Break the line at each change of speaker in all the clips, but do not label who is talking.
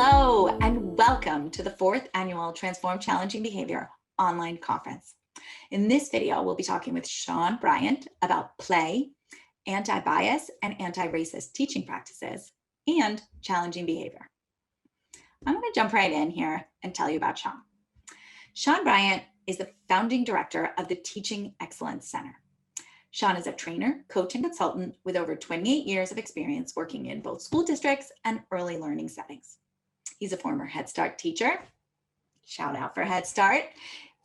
Hello, and welcome to the 4th Annual Transform Challenging Behavior online conference. In this video, we'll be talking with Sean Bryant about play, anti-bias and anti-racist teaching practices, and challenging behavior. I'm going to jump right in here and tell you about Sean. Sean Bryant is the founding director of the Teaching Excellence Center. Sean is a trainer, coach, and consultant with over 28 years of experience working in both school districts and early learning settings. He's a former Head Start teacher, shout out for Head Start,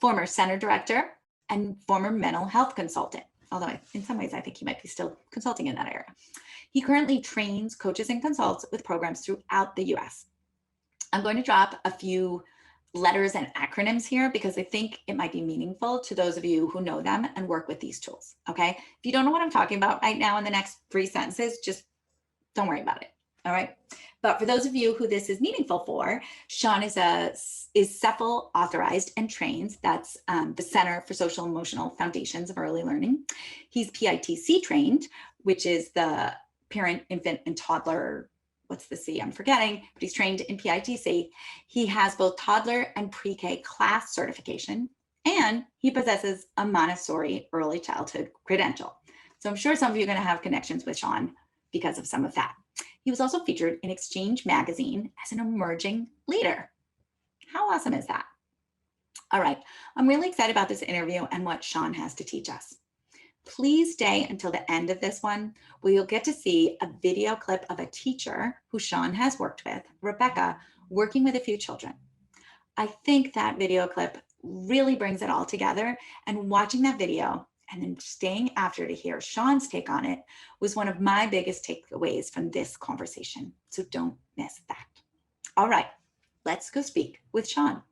former center director, and former mental health consultant, although in some ways I think he might be still consulting in that area. He currently trains, coaches, and consults with programs throughout the US. I'm going to drop a few letters and acronyms here because I think it might be meaningful to those of you who know them and work with these tools, okay? If you don't know what I'm talking about right now in the next 3 sentences, just don't worry about it, all right? But for those of you who this is meaningful for, Sean is CEFL authorized and trained. That's the Center for Social Emotional Foundations of Early Learning. He's PITC trained, which is the Parent, Infant, and Toddler, what's the C? I'm forgetting, but he's trained in PITC. He has both toddler and pre-K class certification, and he possesses a Montessori early childhood credential. So I'm sure some of you are going to have connections with Sean because of some of that. He was also featured in Exchange magazine as an emerging leader. How awesome is that? All right, I'm really excited about this interview and what Sean has to teach us. Please stay until the end of this one, where you'll get to see a video clip of a teacher who Sean has worked with, Rebecca, working with a few children. I think that video clip really brings it all together, and watching that video and then staying after to hear Sean's take on it was one of my biggest takeaways from this conversation. So don't miss that. All right, let's go speak with Sean.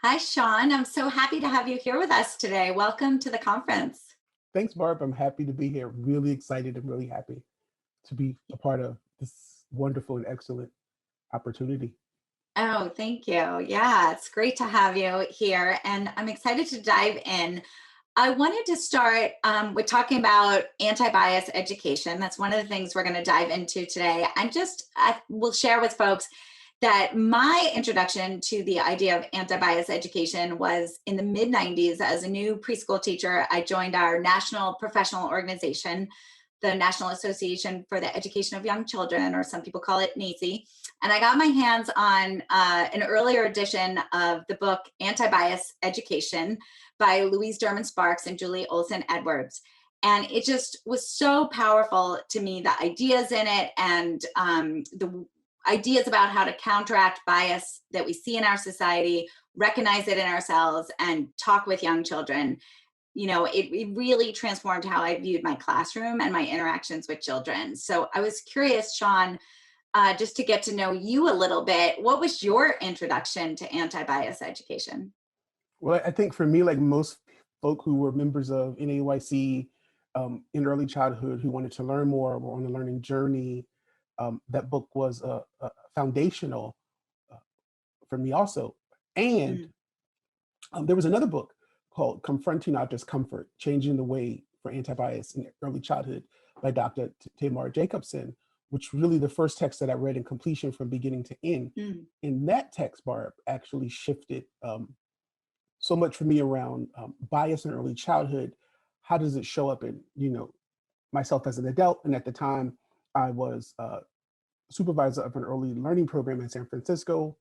Hi, Sean. I'm so happy to have you here with us today. Welcome to the conference.
Thanks, Barb. I'm happy to be here. Really excited and really happy to be a part of this wonderful and excellent opportunity.
Oh, thank you. Yeah, it's great to have you here. And I'm excited to dive in. I wanted to start with talking about anti-bias education. That's one of the things we're going to dive into today. I will share with folks that my introduction to the idea of anti-bias education was in the mid-90s. As a new preschool teacher, I joined our national professional organization, the National Association for the Education of Young Children, or some people call it NAEYC. And I got my hands on an earlier edition of the book Anti-Bias Education by Louise Derman Sparks and Julie Olson Edwards. And it just was so powerful to me, the ideas in it and the ideas about how to counteract bias that we see in our society, recognize it in ourselves, and talk with young children. You know, it really transformed how I viewed my classroom and my interactions with children. So I was curious, Sean, just to get to know you a little bit, what was your introduction to anti-bias education?
Well, I think for me, like most folk who were members of NAEYC in early childhood who wanted to learn more, were on a learning journey, that book was foundational for me also. And there was another book called Confronting, Not Discomfort, Changing the Way for Anti-Bias in Early Childhood by Dr. Tamar Jacobson, which really the first text that I read in completion from beginning to end. In that text, Barb, actually shifted so much for me around bias in early childhood. How does it show up in, myself as an adult? And at the time, I was supervisor of an early learning program in San Francisco.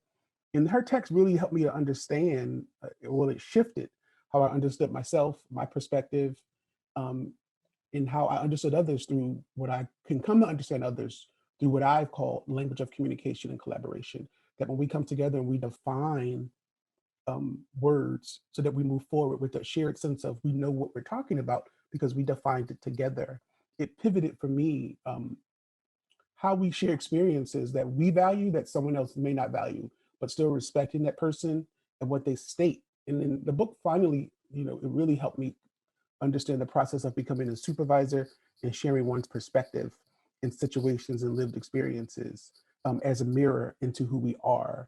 And her text really helped me to understand, it shifted how I understood myself, my perspective, and how I understood others through what I can come to understand others through what I've called language of communication and collaboration. That when we come together and we define words so that we move forward with a shared sense of we know what we're talking about because we defined it together. It pivoted for me how we share experiences that we value that someone else may not value, but still respecting that person and what they state. And then the book finally, it really helped me understand the process of becoming a supervisor and sharing one's perspective in situations and lived experiences as a mirror into who we are.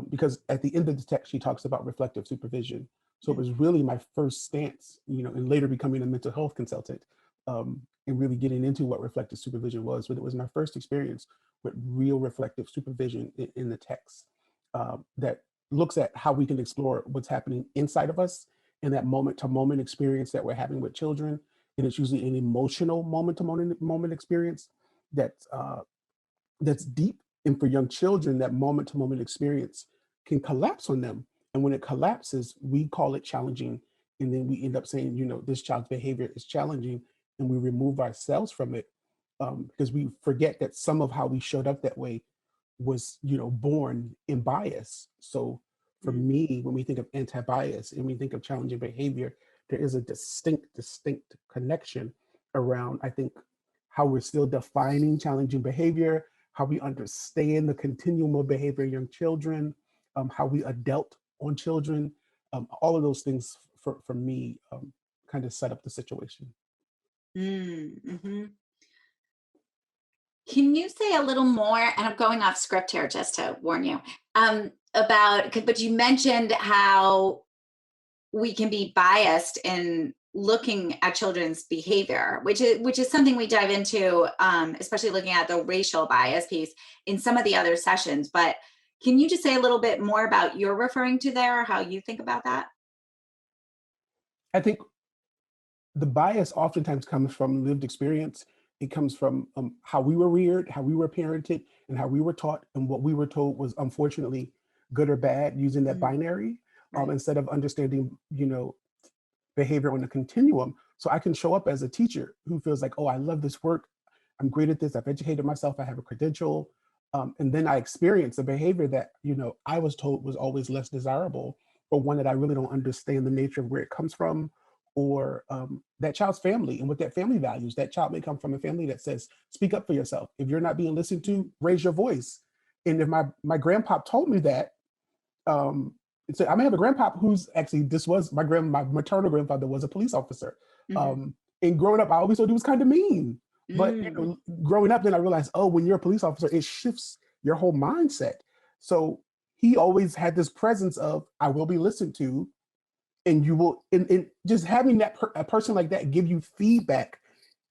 Because at the end of the text, she talks about reflective supervision. So it was really my first stance, and later becoming a mental health consultant and really getting into what reflective supervision was. But it was my first experience with real reflective supervision in the text that looks at how we can explore what's happening inside of us in that moment to moment experience that we're having with children. And it's usually an emotional moment to moment experience that's that's deep. And for young children, that moment to moment experience can collapse on them. And when it collapses, we call it challenging. And then we end up saying, this child's behavior is challenging, and we remove ourselves from it because we forget that some of how we showed up that way was, born in bias. So for
Mm.
me, when we think of anti-bias and we think of challenging behavior, there is a distinct connection around, I think, how we're still defining challenging behavior, how we understand the continuum of behavior in young children, how we adult on children. All of those things for me kind of set up the situation.
Mm-hmm. Can you say a little more, and I'm going off script here just to warn you, but you mentioned how we can be biased in looking at children's behavior, which is something we dive into, especially looking at the racial bias piece in some of the other sessions. But can you just say a little bit more about you're referring to there, how you think about that?
I think the bias oftentimes comes from lived experience. It comes from how we were reared, how we were parented, and how we were taught, and what we were told was unfortunately good or bad using that
Mm,
binary
right.
instead of understanding, behavior on a continuum. So I can show up as a teacher who feels like, oh, I love this work. I'm great at this. I've educated myself. I have a credential. And then I experience a behavior that, I was told was always less desirable, or one that I really don't understand the nature of where it comes from, or that child's family and what that family values. That child may come from a family that says, speak up for yourself. If you're not being listened to, raise your voice. And if my grandpa told me that, um, so I may have a grandpa who's actually, this was my maternal grandfather was a police officer.
Mhm.
And growing up, I always thought he was kind of mean. But
Mm,
growing up, then I realized, oh, when you're a police officer, it shifts your whole mindset. So he always had this presence of, I will be listened to, and you will, and just having a person like that give you feedback.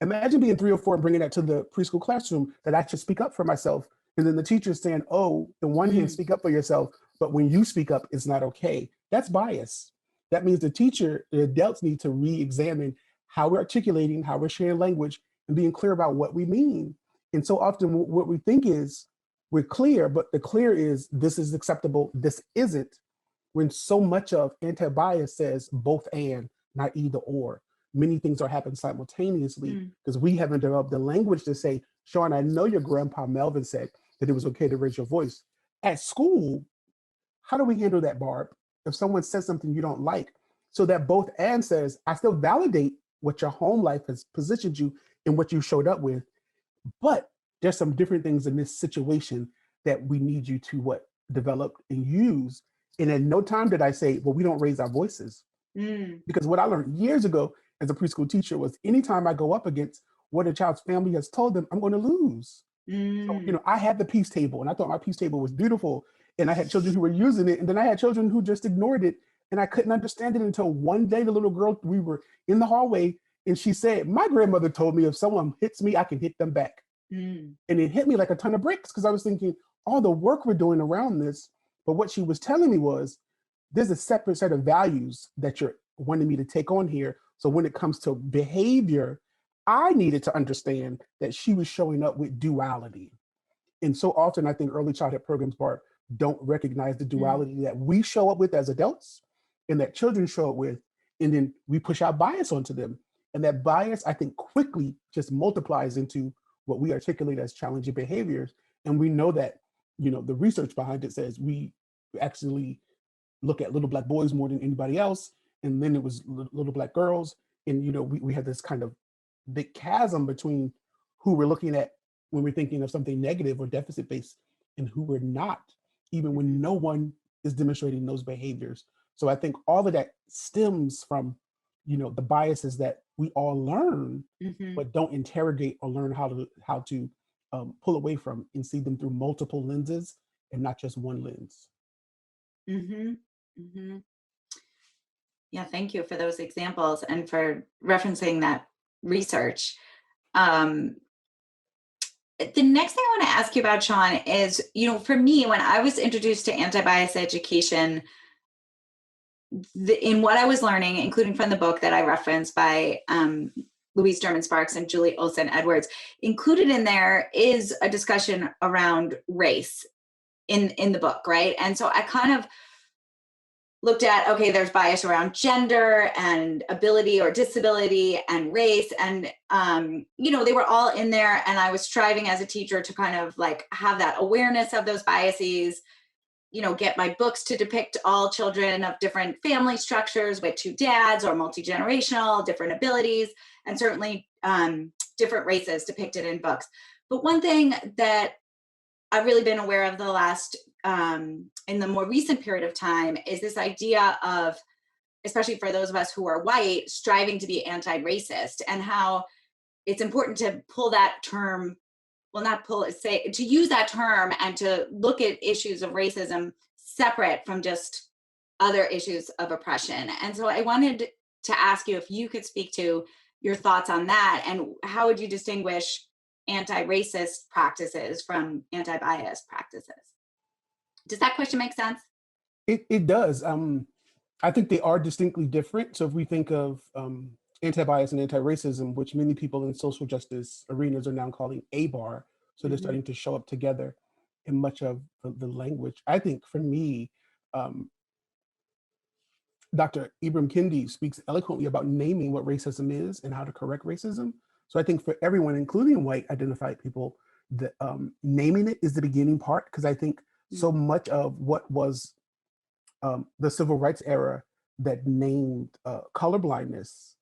Imagine being 3 or 4 and bringing that to the preschool classroom, that I should speak up for myself. And then the teacher's saying, oh, in one hand,
mm,
speak up for yourself, but when you speak up, it's not okay. That's bias. That means the adults need to re-examine how we're articulating, how we're sharing language, and being clear about what we mean. And so often what we think is we're clear, but the clear is this is acceptable, this isn't, when so much of anti-bias says both and, not either or. Many things are happening simultaneously
mm,
because we haven't developed the language to say, Sean, I know your grandpa Melvin said that it was okay to raise your voice. At school, how do we handle that, Barb? If someone says something you don't like, so that both and says, I still validate what your home life has positioned you and what you showed up with, but there's some different things in this situation that we need you to develop and use. And at no time did I say, well, we don't raise our voices.
mm,
Because what I learned years ago as a preschool teacher was anytime I go up against what a child's family has told them, I'm going to lose. So,
mm,
I had the peace table and I thought my peace table was beautiful. And I had children who were using it. And then I had children who just ignored it. And I couldn't understand it until one day, the little girl, we were in the hallway and she said, my grandmother told me if someone hits me, I can hit them back.
mm,
And it hit me like a ton of bricks because I was thinking, all the work we're doing around this. But what she was telling me was, there's a separate set of values that you're wanting me to take on here. So when it comes to behavior, I needed to understand that she was showing up with duality. And so often, I think early childhood programs, Bart, don't recognize the
mm,
duality that we show up with as adults and that children show up with. And then we push our bias onto them. And that bias, I think, quickly just multiplies into what we articulate as challenging behaviors. And we know that, the research behind it says we actually look at little black boys more than anybody else. And then it was little black girls. And, we had this kind of big chasm between who we're looking at when we're thinking of something negative or deficit based and who we're not, even when no one is demonstrating those behaviors. So I think all of that stems from, the biases that we all learn,
mhm,
but don't interrogate or learn how to pull away from and see them through multiple lenses and not just one lens.
mhm, mhm. Yeah, thank you for those examples and for referencing that research. Um, The next thing I want to ask you about, Sean, is, for me, when I was introduced to anti-bias education, in what I was learning, including from the book that I referenced by Louise Derman Sparks and Julie Olson Edwards, included in there is a discussion around race in the book, right? And so I kind of looked at, okay, there's bias around gender and ability or disability and race. And, they were all in there. And I was striving as a teacher to kind of like have that awareness of those biases, get my books to depict all children of different family structures with two dads or multi-generational, different abilities, and certainly different races depicted in books. But one thing that I've really been aware of the last, in the more recent period of time, is this idea of, especially for those of us who are white, striving to be anti-racist, and how it's important to pull that term, well, not pull it, say, to use that term and to look at issues of racism separate from just other issues of oppression. And so I wanted to ask you if you could speak to your thoughts on that, and how would you distinguish anti-racist practices from anti-bias practices? Does that question make sense?
It does. I think they are distinctly different. So if we think of anti-bias and anti-racism, which many people in social justice arenas are now calling ABAR, so they're starting to show up together in much of the language. I think for me, Dr. Ibram Kendi speaks eloquently about naming what racism is and how to correct racism. So I think for everyone, including white identified people, the naming it is the beginning part, because I think so much of what was the civil rights era that named colorblindness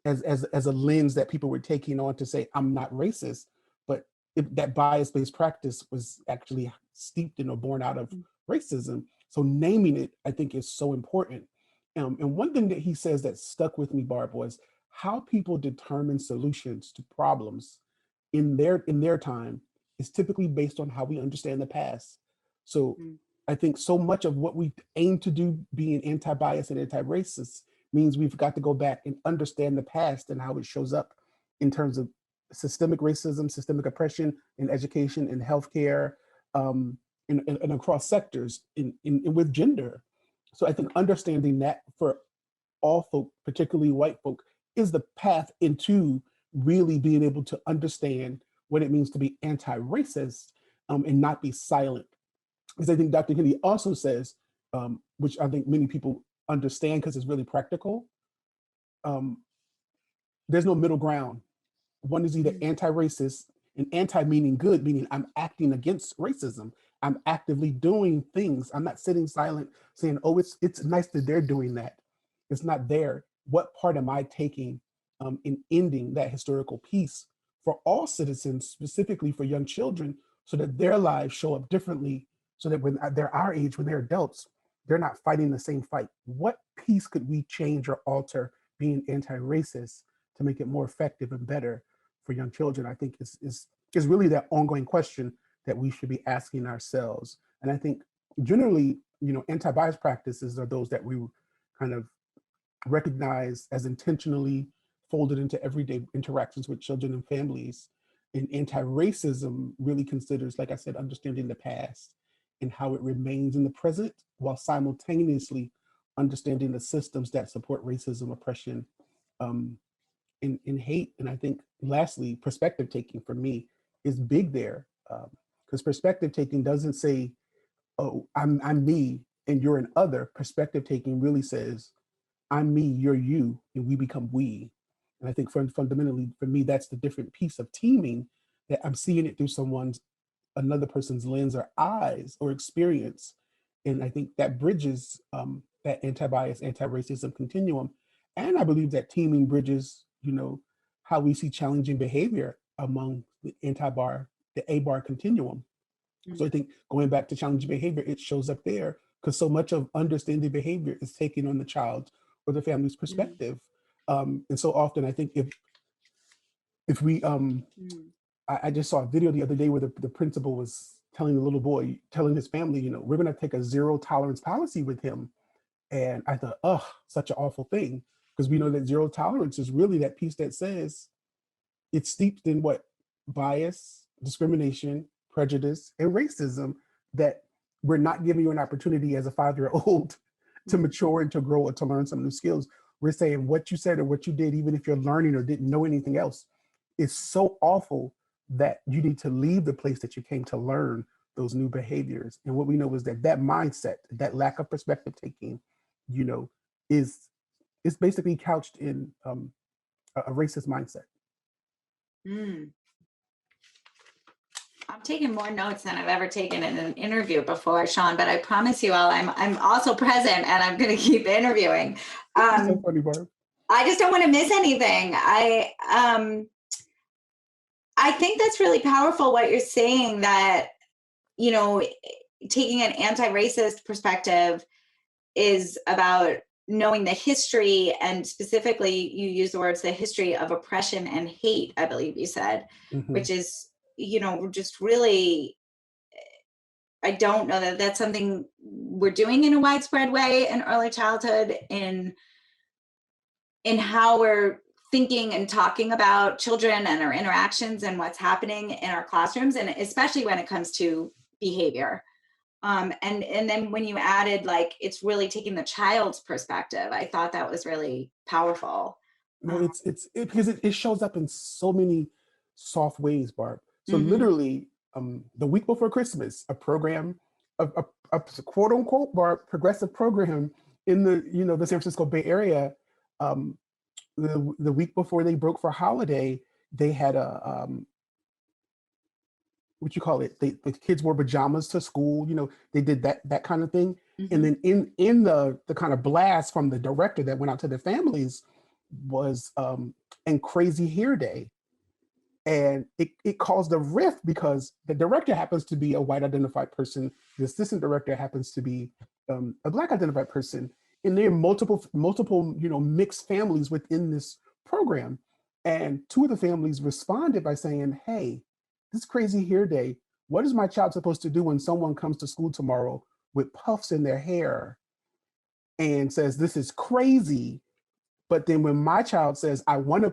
as a lens that people were taking on to say, I'm not racist, but that bias-based practice was actually steeped in or born out of racism. So naming it, I think, is so important. And one thing that he says that stuck with me, Barb, was how people determine solutions to problems in their time is typically based on how we understand the past. So I think so much of what we aim to do being anti-bias and anti-racist means we've got to go back and understand the past and how it shows up in terms of systemic racism, systemic oppression in education, in healthcare, and across sectors, in with gender. So I think understanding that for all folk, particularly white folk, is the path into really being able to understand what it means to be anti-racist and not be silent. Because I think Dr. Kendi also says, which I think many people understand because it's really practical, there's no middle ground. One is either anti-racist, and anti meaning good, meaning I'm acting against racism. I'm actively doing things. I'm not sitting silent saying, oh, it's nice that they're doing that. It's not there. What part am I taking in ending that historical peace for all citizens, specifically for young children, so that their lives show up differently, so that when they're our age, when they're adults, they're not fighting the same fight. What piece could we change or alter being anti-racist to make it more effective and better for young children? I think is really that ongoing question that we should be asking ourselves. And I think generally, anti-bias practices are those that we kind of recognize as intentionally folded into everyday interactions with children and families. And anti-racism really considers, like I said, understanding the past and how it remains in the present, while simultaneously understanding the systems that support racism, oppression, in hate. And I think lastly, perspective taking for me is big there, because perspective taking doesn't say, oh, I'm me and you're an other. Perspective taking really says, I'm me, you're you, and we become we. And I think fundamentally for me, that's the different piece of teaming, that I'm seeing it through another person's lens or eyes or experience. And I think that bridges that anti-bias, anti-racism continuum. And I believe that teaming bridges, how we see challenging behavior among the the A-bar continuum. So I think going back to challenging behavior, it shows up there because so much of understanding behavior is taking on the child or the family's perspective. And so often I think if we I just saw a video the other day where the principal was telling the little boy, telling his family, we're going to take a zero tolerance policy with him. And I thought, oh, such an awful thing. Because we know that zero tolerance is really that piece that says it's steeped in what bias, discrimination, prejudice, and racism that we're not giving you an opportunity as a 5-year-old to mature and to grow or to learn some new skills. We're saying what you said or what you did, even if you're learning or didn't know anything else, is so awful that you need to leave the place that you came to learn those new behaviors. And what we know is that that mindset, that lack of perspective taking, you know, is basically couched in a racist mindset.
Mm. I'm taking more notes than I've ever taken in an interview before, Sean, but I promise you all, I'm also present and I'm going to keep interviewing.
It's so funny, Barb.
I just don't want to miss anything. I think that's really powerful what you're saying, that, you know, taking an anti-racist perspective is about knowing the history, and specifically you use the words, the history of oppression and hate, I believe you said, which is, you know, just really, I don't know that that's something we're doing in a widespread way in early childhood, in how we're thinking and talking about children and our interactions and what's happening in our classrooms, and especially when it comes to behavior. And then when you added, like, it's really taking the child's perspective, I thought that was really powerful.
No, it's because it shows up in so many soft ways, Barb. So
Mhm.
literally, the week before Christmas, a program, a quote unquote Barb progressive program in the the San Francisco Bay Area, um, the week before they broke for holiday, they had a what you call it? The kids wore pajamas to school. They did that kind of thing. And
Mhm.
then in the kind of blast from the director that went out to the families was and Crazy Hair Day. And it caused a rift because the director happens to be a white identified person. The assistant director happens to be a black identified person. And there are multiple mixed families within this program. And two of the families responded by saying, "Hey, this Crazy Hair Day, what is my child supposed to do when someone comes to school tomorrow with puffs in their hair and says this is crazy? But then when my child says, I want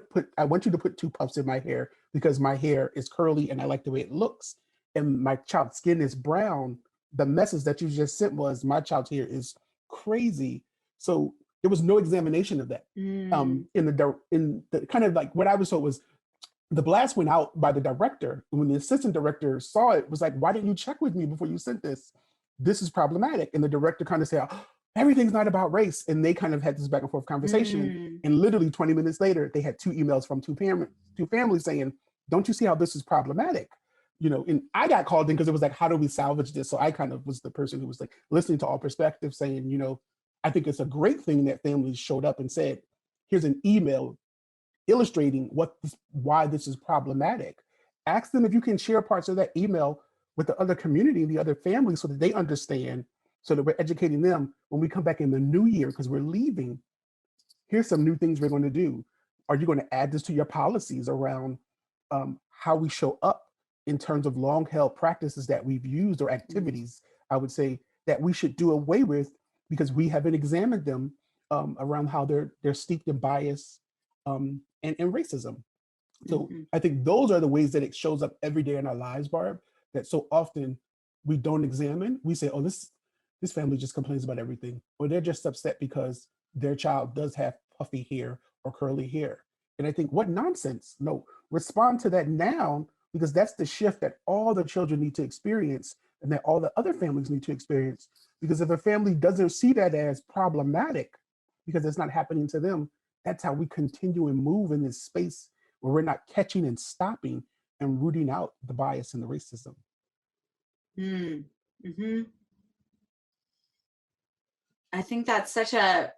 you to put two puffs in my hair because my hair is curly and I like the way it looks, and my child's skin is brown, the message that you just sent was my child's hair is crazy." So there was no examination of that.
Mm.
In the kind of like what I was told was the blast went out by the director. And when the assistant director saw it, was like, "Why didn't you check with me before you sent this? This is problematic." And the director kind of said, "Oh, everything's not about race." And they kind of had this back and forth conversation.
Mm.
And literally 20 minutes later, they had two emails from two families saying, "Don't you see how this is problematic?" And I got called in because it was like, how do we salvage this? So I kind of was the person who was like listening to all perspectives, saying, I think it's a great thing that families showed up and said, "Here's an email illustrating why this is problematic." Ask them if you can share parts of that email with the other community, the other families, so that they understand, so that we're educating them when we come back in the new year, because we're leaving. Here's some new things we're going to do. Are you going to add this to your policies around how we show up in terms of long held practices that we've used, or
Mm.
activities, I would say, that we should do away with because we haven't examined them around how they're steeped in bias and racism. So
Mhm.
I think those are the ways that it shows up every day in our lives, Barb, that so often we don't examine. We say, "Oh, this family just complains about everything," or they're just upset because their child does have puffy hair or curly hair. And I think, what nonsense. No, respond to that now, because that's the shift that all the children need to experience and that all the other families need to experience. Because if a family doesn't see that as problematic because it's not happening to them, that's how we continue and move in this space where we're not catching and stopping and rooting out the bias and the racism.
Mm. Mhm. I think that's such a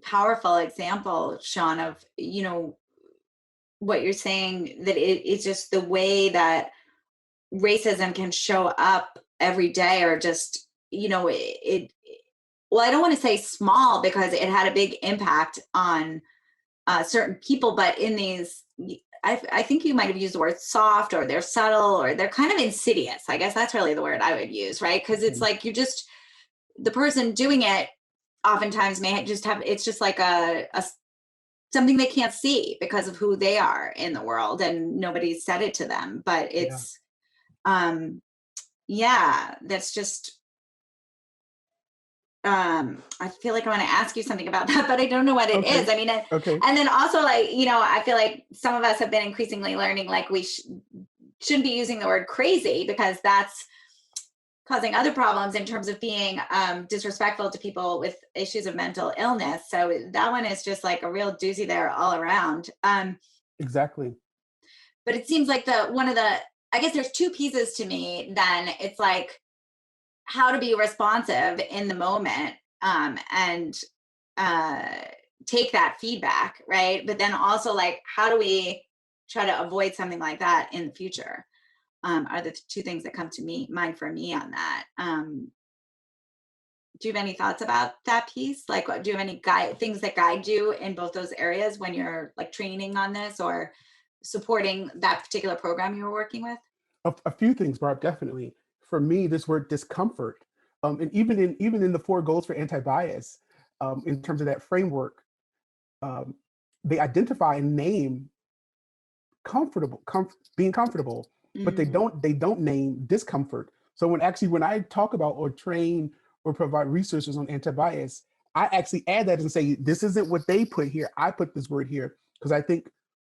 powerful example, Sean, of, what you're saying, that it's just the way that racism can show up every day, or just, well, I don't want to say small because it had a big impact on certain people, but in these, I think you might have used the word soft, or they're subtle, or they're kind of insidious. I guess that's really the word I would use, right? Because it's
Mhm.
like, the person doing it oftentimes may just have, it's just like a something they can't see because of who they are in the world, and nobody said it to them. But
Yeah.
it's, um, yeah, that's just, I feel like I want to ask you something about that, but I don't know what it
Okay.
is. I mean,
Okay.
and then also, like, I feel like some of us have been increasingly learning, like, we shouldn't be using the word crazy, because that's causing other problems in terms of being disrespectful to people with issues of mental illness. So that one is just like a real doozy there all around.
Exactly.
But it seems like I guess there's two pieces to me. Then it's like how to be responsive in the moment, and uh, take that feedback, right? But then also, like, how do we try to avoid something like that in the future? Are the two things that come to mind for me on that. Do you have any thoughts about that piece? Like, do you have any things that guide you in both those areas when you're like training on this or supporting that particular program you were working with?
A few things, Barb, definitely. For me, this word discomfort, and even in the four goals for anti-bias, in terms of that framework, um, they identify and name being comfortable, but they
Mm,
don't name discomfort. So when I talk about or train or provide resources on anti-bias, I actually add that and say this isn't what they put here. I put this word here because I think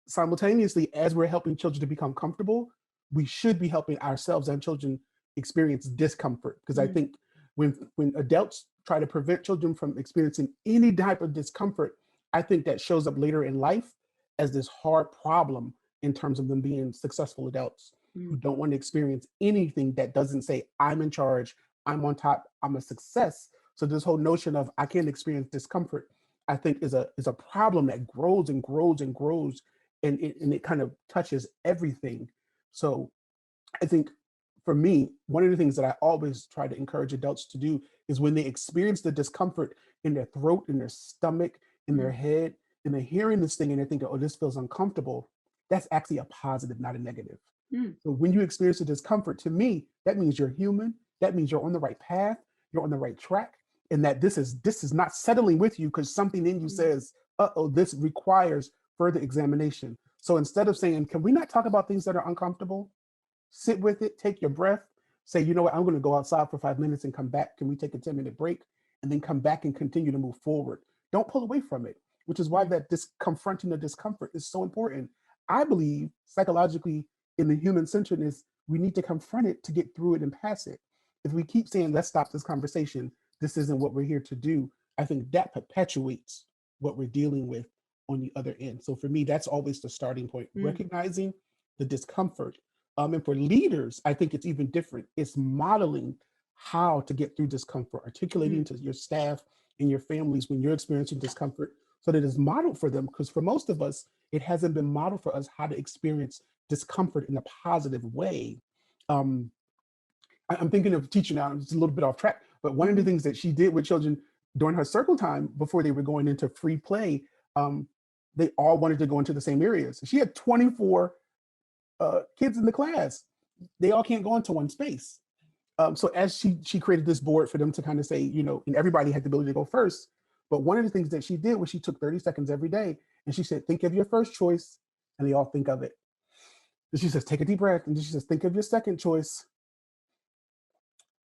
simultaneously, as we're helping children to become comfortable, we should be helping ourselves and children experience discomfort. Because I
mm,
think when adults try to prevent children from experiencing any type of discomfort, I think that shows up later in life as this hard problem in terms of them being successful adults who
mm,
don't want to experience anything that doesn't say, I'm in charge, I'm on top, I'm a success. So this whole notion of I can't experience discomfort, I think is a problem that grows and grows and grows, and it kind of touches everything. So I think for me, one of the things that I always try to encourage adults to do is when they experience the discomfort in their throat, in their stomach, in their
mm,
head, and they're hearing this thing and they're thinking, oh, this feels uncomfortable, that's actually a positive, not a negative.
mm,
So when you experience the discomfort, to me, that means you're human. That means you're on the right path, you're on the right track, and that this is not settling with you because something in you
mm,
says, uh-oh, this requires further examination. So instead of saying, can we not talk about things that are uncomfortable? Sit with it, take your breath, say, you know what, I'm going to go outside for 5 minutes and come back. Can we take a 10-minute break? And then come back and continue to move forward. Don't pull away from it, which is why
mm,
that confronting the discomfort is so important. I believe psychologically in the human centeredness, we need to confront it to get through it and pass it. If we keep saying, let's stop this conversation, this isn't what we're here to do, I think that perpetuates what we're dealing with on the other end. So for me, that's always the starting point,
mm,
recognizing the discomfort. And for leaders, I think it's even different. It's modeling how to get through discomfort, articulating
mm,
to your staff and your families when you're experiencing discomfort so that it's modeled for them. Because for most of us, it hasn't been modeled for us how to experience discomfort in a positive way. Um, I'm thinking of teaching now, it's a little bit off track, but one of the
mhm,
things that she did with children during her circle time before they were going into free play, um, they all wanted to go into the same areas. She had 24 kids in the class. They all can't go into one space. So as she created this board for them to kind of say, and everybody had the ability to go first. But one of the things that she did was she took 30 seconds every day and she said, think of your first choice, and they all think of it. And she says, take a deep breath. And then she says, think of your second choice.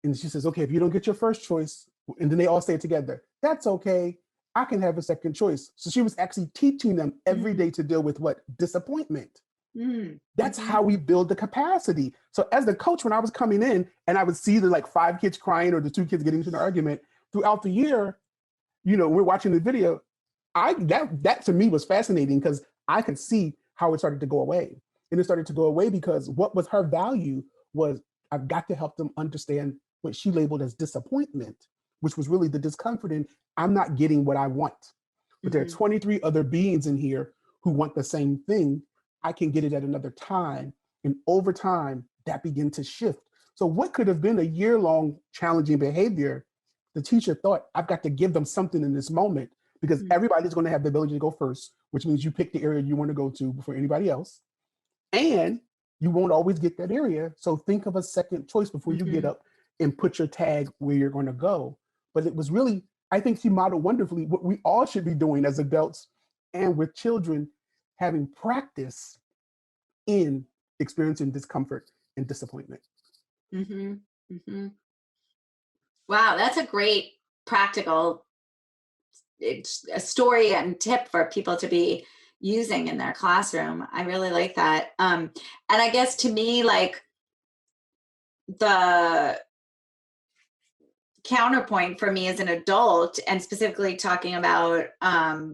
And she says, okay, if you don't get your first choice, and then they all say it together, that's okay. I can have a second choice. So she was actually teaching them every
mm,
day to deal with what? Disappointment.
mm,
That's
mhm,
how we build the capacity. So as the coach, when I was coming in and I would see the like 5 kids crying or the 2 kids getting into an argument throughout the year, we're watching the video. That to me was fascinating because I could see how it started to go away. And it started to go away because what was her value was I've got to help them understand what she labeled as disappointment, which was really the discomfort in I'm not getting what I want. But there are
mhm,
23 other beings in here who want the same thing. I can get it at another time. And over time, that began to shift. So what could have been a year-long challenging behavior, the teacher thought, I've got to give them something in this moment because
mm,
everybody's going to have the ability to go first, which means you pick the area you want to go to before anybody else. And you won't always get that area. So think of a second choice before you get
mhm,
up and put your tag where you're going to go. But it was really, I think she modeled wonderfully what we all should be doing as adults and with children having practice in experiencing discomfort and disappointment.
Mm-hmm. Mm-hmm. Wow, that's a great practical it's a story and tip for people to be using in their classroom. I really like that. And I guess to me, like the counterpoint for me as an adult, and specifically talking about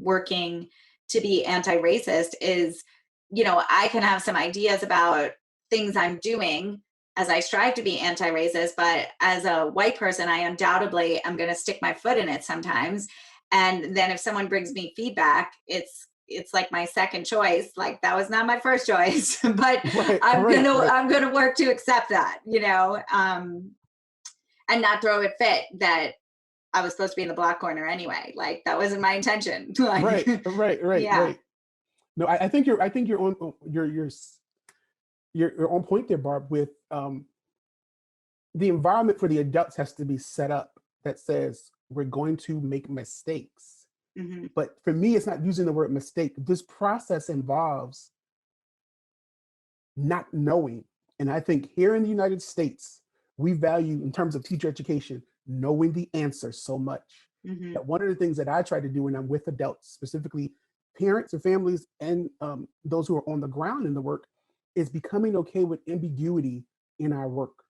working to be anti-racist, is, you know, I can have some ideas about things I'm doing as I strive to be anti-racist, but as a white person, I undoubtedly am going to stick my foot in it sometimes. And then if someone brings me feedback, it's like my second choice. Like that was not my first choice, but
Right,
I'm
right,
gonna
right,
I'm gonna work to accept that, you know. And not throw a fit that I was supposed to be in the black corner anyway. Like that wasn't my intention. Like,
right, right, right,
yeah.
right. No, I think you're on you're on point there, Barb. With the environment for the adults has to be set up that says we're going to make mistakes.
Hmm.
But for me, it's not using the word mistake. This process involves not knowing. And I think here in the United States, we value, in terms of teacher education, knowing the answer so much
Hmm.
that one of the things that I try to do when I'm with adults, specifically parents or families and those who are on the ground in the work, is becoming okay with ambiguity in our work.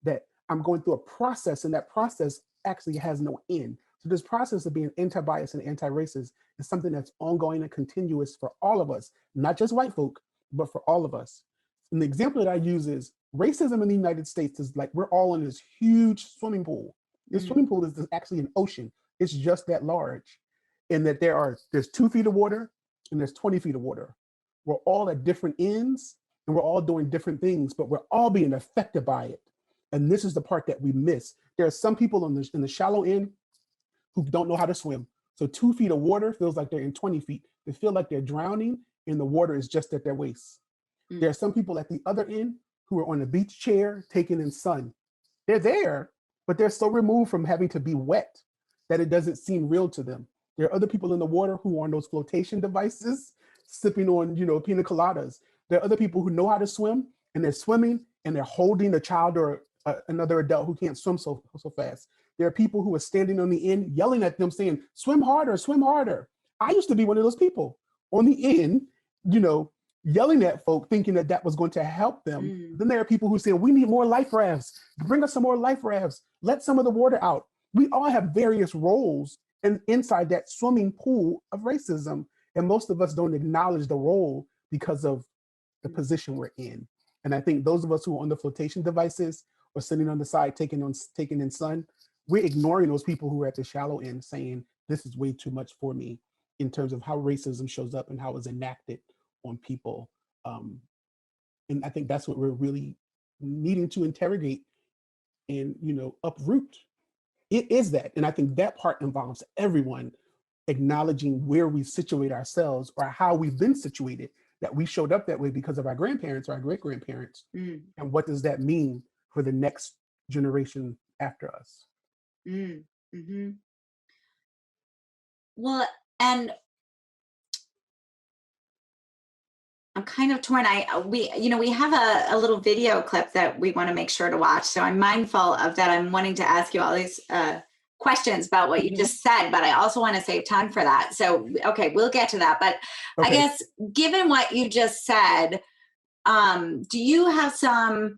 That I'm going through a process, and that process actually has no end. So this process of being anti-bias and anti-racist is something that's ongoing and continuous for all of us, not just white folk, but for all of us. And the example that I use is racism in the United States is like we're all in this huge swimming pool. This
Mm.
swimming pool is actually an ocean. It's just that large. And that there's 2 feet of water and there's 20 feet of water. We're all at different ends and we're all doing different things, but we're all being affected by it. And this is the part that we miss. There are some people in the shallow end who don't know how to swim. So 2 feet of water feels like they're in 20 feet. They feel like they're drowning and the water is just at their waist. There
Mm.
are some people at the other end who are on a beach chair taking in sun. They're there, but they're so removed from having to be wet that it doesn't seem real to them. There are other people in the water who are on those flotation devices, sipping on, pina coladas. There are other people who know how to swim and they're swimming and they're holding a child or another adult who can't swim so fast. There are people who are standing on the end yelling at them saying, swim harder, swim harder. I used to be one of those people on the end, you know, yelling at folk thinking that that was going to help them.
Mm.
Then there are people who say, we need more life rafts. Bring us some more life rafts. Let some of the water out. We all have various roles inside that swimming pool of racism. And most of us don't acknowledge the role because of the position we're in. And I think those of us who are on the flotation devices or sitting on the side taking in sun, we're ignoring those people who are at the shallow end saying, this is way too much for me in terms of how racism shows up and how it's enacted on people. Um, and I think that's what we're really needing to interrogate and uproot. It is that, and I think that part involves everyone acknowledging where we situate ourselves or how we've been situated, that we showed up that way because of our grandparents or our great grandparents,
Mm.
and what does that mean for the next generation after us.
Mm. Hmm. Well, and I'm kind of torn. We have a little video clip that we want to make sure to watch. So I'm mindful of that. I'm wanting to ask you all these questions about what you
Mhm.
just said, but I also want to save time for that. So, okay, we'll get to that. But I
Okay.
guess given what you just said, do you have some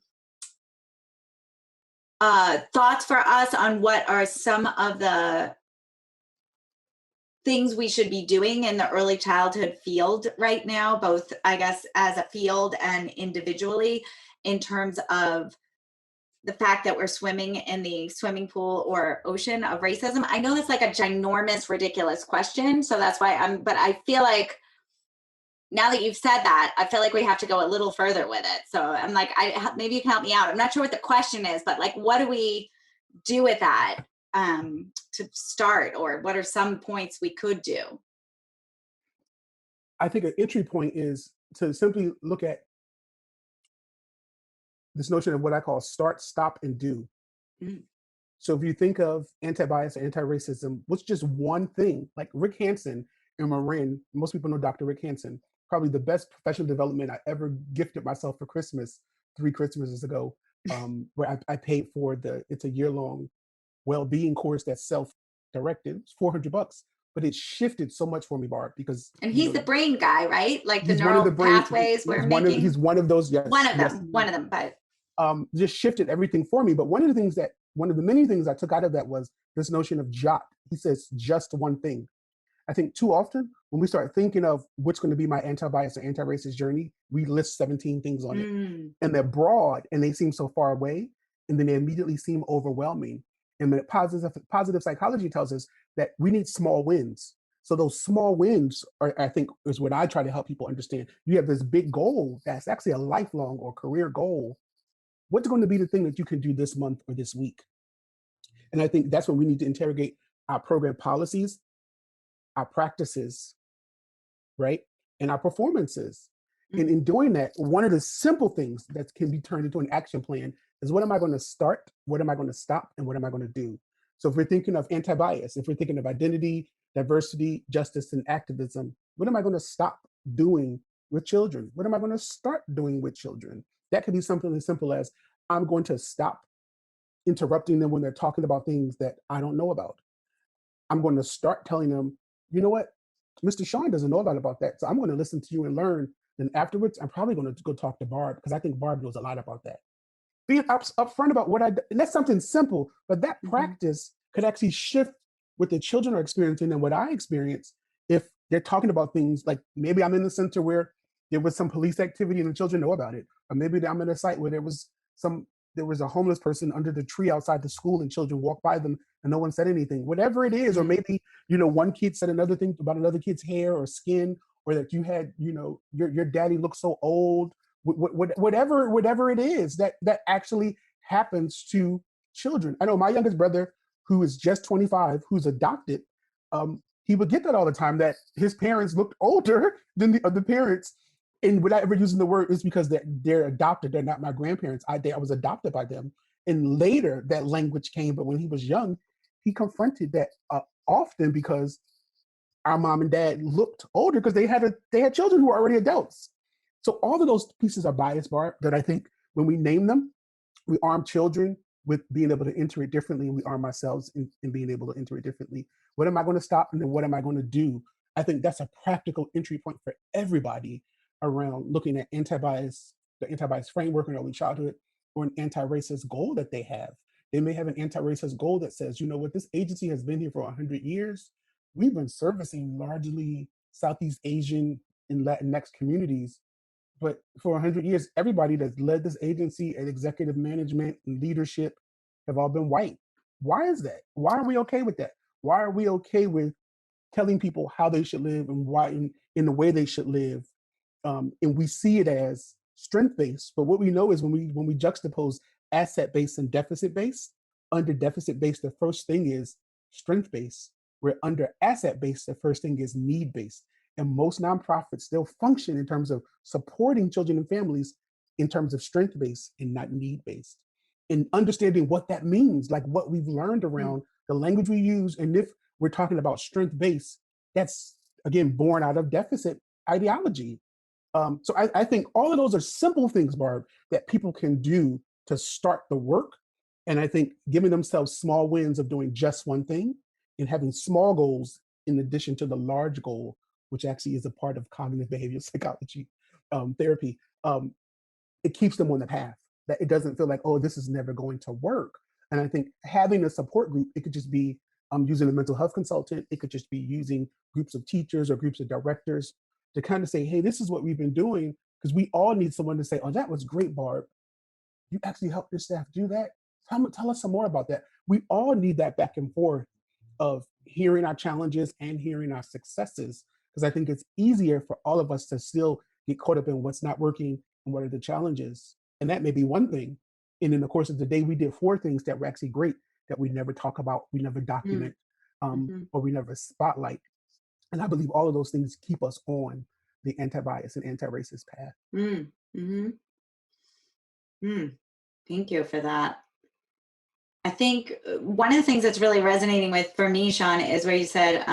thoughts for us on what are some of the things we should be doing in the early childhood field right now, both, I guess, as a field and individually, in terms of the fact that we're swimming in the swimming pool or ocean of racism? I know that's like a ginormous, ridiculous question. So that's why but I feel like now that you've said that, I feel like we have to go a little further with it. So I'm like, maybe you can help me out. I'm not sure what the question is, but like, what do we do with that to start, or what are some points we could do?
I think an entry point is to simply look at this notion of what I call start, stop, and do.
Mm.
So if you think of anti-bias or anti-racism, what's just one thing? Like Rick Hansen and Marin. Most people know Dr. Rick Hansen. Probably the best professional development I ever gifted myself for Christmas 3 Christmases ago, where I paid for it's a year-long well-being course that's self-directed. It's $400, but it shifted so much for me, Barb, because
And he's the brain guy, right? Like the
he's one of the
neural
brain.
pathways we're making.
He's one of those.
One
Yes,
of
yes.
them. One of them. But
just shifted everything for me. But one of the many things I took out of that was this notion of jot. He says just one thing. I think too often when we start thinking of what's going to be my anti-bias or anti-racist journey, we list 17 things on it, and they're broad and they seem so far away, and then they immediately seem overwhelming. And the positive psychology tells us that we need small wins. So those small wins are, I think, is what I try to help people understand. You have this big goal that's actually a lifelong or career goal. What's going to be the thing that you can do this month or this week? And I think that's when we need to interrogate our program policies, our practices, right? And our performances. And in doing that, one of the simple things that can be turned into an action plan is, what am I going to start? What am I going to stop? And what am I going to do? So if we're thinking of anti-bias, if we're thinking of identity, diversity, justice, and activism, what am I going to stop doing with children? What am I going to start doing with children? That could be something as simple as, I'm going to stop interrupting them when they're talking about things that I don't know about. I'm going to start telling them, you know what, Mr. Sean doesn't know about that. So I'm going to listen to you and learn. Then afterwards, I'm probably going to go talk to Barb, because I think Barb knows a lot about that. Being upfront about what I do, and that's something simple, but that practice could actually shift what the children are experiencing and what I experience if they're talking about things like, maybe I'm in the center where there was some police activity and the children know about it, or maybe I'm in a site where there was a homeless person under the tree outside the school and children walked by them and no one said anything. Whatever it is, or maybe, one kid said another thing about another kid's hair or skin, or that you had, your daddy looks so old. Whatever it is that actually happens to children. I know my youngest brother, who is just 25, who's adopted, he would get that all the time, that his parents looked older than the other parents. And without ever using the word, it's because they're adopted. They're not my grandparents. I was adopted by them. And later that language came, but when he was young, he confronted that often, because our mom and dad looked older because they had children who were already adults. So all of those pieces are bias, Barb, that I think when we name them, we arm children with being able to enter it differently, and we arm ourselves in being able to enter it differently. What am I going to stop, and then what am I going to do? I think that's a practical entry point for everybody around looking at anti-bias, the anti-bias framework in early childhood, or an anti-racist goal that they have. They may have an anti-racist goal that says, you know what, this agency has been here for 100 years. We've been servicing largely Southeast Asian and Latinx communities, but for 100 years, everybody that's led this agency and executive management and leadership have all been white. Why is that? Why are we okay with that? Why are we okay with telling people how they should live and why in the way they should live? And we see it as strength-based, but what we know is when we juxtapose asset-based and deficit-based, under deficit-based, the first thing is strength-based, where under asset-based, the first thing is need-based. And most nonprofits still function in terms of supporting children and families in terms of strength-based and not need-based. And understanding what that means, like what we've learned around the language we use, and if we're talking about strength-based, that's again born out of deficit ideology. So I think all of those are simple things, Barb, that people can do to start the work. And I think giving themselves small wins of doing just one thing and having small goals in addition to the large goal, which actually is a part of cognitive behavioral psychology therapy, it keeps them on the path, that it doesn't feel like, oh, this is never going to work. And I think having a support group, it could just be using a mental health consultant. It could just be using groups of teachers or groups of directors to kind of say, hey, this is what we've been doing, because we all need someone to say, oh, that was great, Barb. You actually helped your staff do that. Tell us some more about that. We all need that back and forth of hearing our challenges and hearing our successes, because I think it's easier for all of us to still get caught up in what's not working and what are the challenges. And that may be one thing. And in the course of the day, we did 4 things that were actually great that we never talk about, we never document, or we never spotlight. And I believe all of those things keep us on the anti-bias and anti-racist path.
Thank you for that. I think one of the things that's really resonating with for me, Sean, is where you said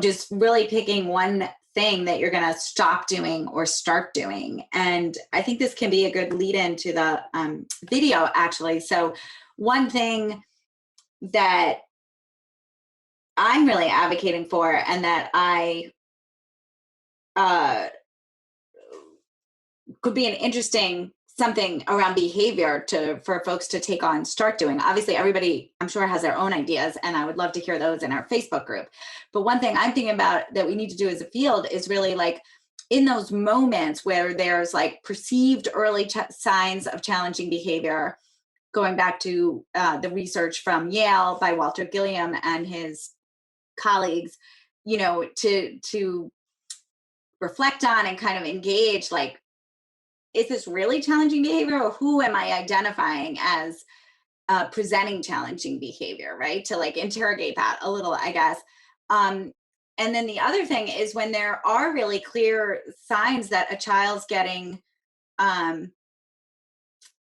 just really picking one thing that you're going to stop doing or start doing. And I think this can be a good lead into the video, actually. So one thing that I'm really advocating for, and that I could be an interesting something around behavior for folks to take on, start doing. Obviously, everybody, I'm sure, has their own ideas, and I would love to hear those in our Facebook group. But one thing I'm thinking about that we need to do as a field is really like in those moments where there's like perceived early signs of challenging behavior, going back to the research from Yale by Walter Gilliam and his colleagues, to reflect on and kind of engage, like, is this really challenging behavior, or who am I identifying as presenting challenging behavior, right? To like interrogate that a little, I guess. And then the other thing is when there are really clear signs that a child's getting,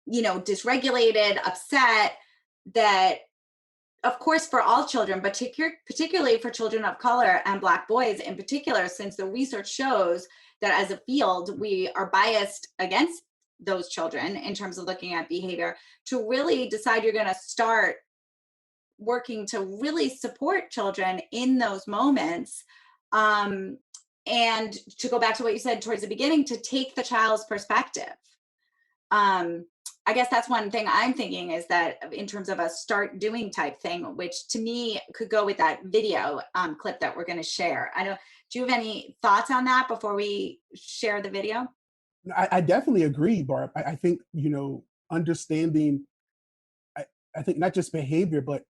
dysregulated, upset, that of course for all children, but particularly for children of color and Black boys in particular, since the research shows that as a field, we are biased against those children in terms of looking at behavior, to really decide you're going to start working to really support children in those moments. And to go back to what you said towards the beginning, to take the child's perspective. I guess that's one thing I'm thinking, is that in terms of a start doing type thing, which to me could go with that video clip that we're going to share. I know, do you have any thoughts on that before we share the video?
I definitely agree, Barb. I think, understanding, I think not just behavior, but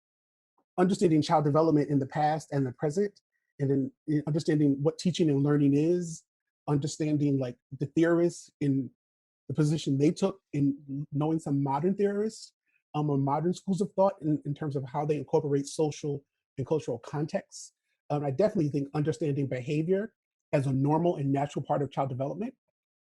understanding child development in the past and the present, and then understanding what teaching and learning is, understanding like the theorists in the position they took, in knowing some modern theorists or modern schools of thought in terms of how they incorporate social and cultural contexts. I definitely think understanding behavior as a normal and natural part of child development.